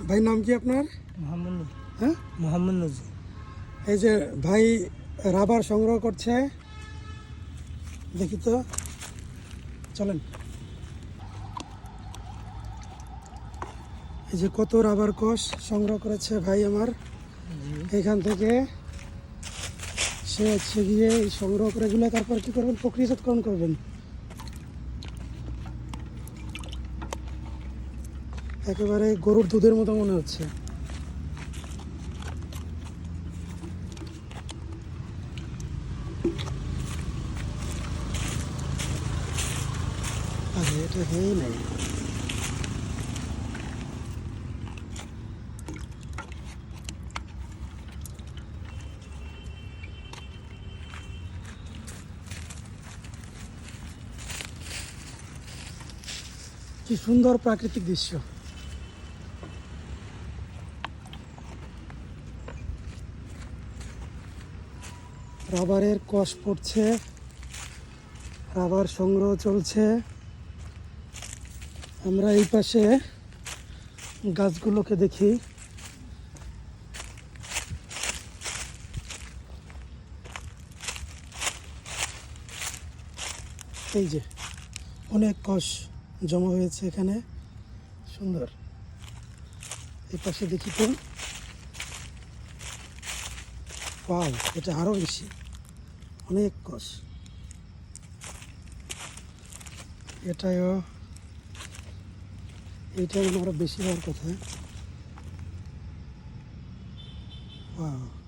ভাই নাম কি আপনার? মোহাম্মদ হ্যাঁ, মোহাম্মদ নজরুল। এই যে ভাই রাবার সংগ্রহ করছে, দেখি তো, চলেন। এই যে কত রাবার কোষ সংগ্রহ করেছে ভাই আমার। এখান থেকে সে হচ্ছে গিয়ে এই সংগ্রহ করে এগুলো তারপর কি করবেন? প্রক্রিয়াজাতকরণ করবেন। একেবারে গরুর দুধের মতো মনে হচ্ছে। আরে এটা হয়েই নাই। কি সুন্দর প্রাকৃতিক দৃশ্য। রাবারের কষ পড়ছে, রাবার সংগ্রহ চলছে। আমরা এই পাশে গাছগুলোকে দেখি। এই যে অনেক কষ জমা হয়েছে এখানে, সুন্দর। এই পাশে দেখি তো, ওয়াও, এটা আরো বেশি, অনেক কষ। এটাও, এইটা আরো বেশি হওয়ার কথা। ওয়াও।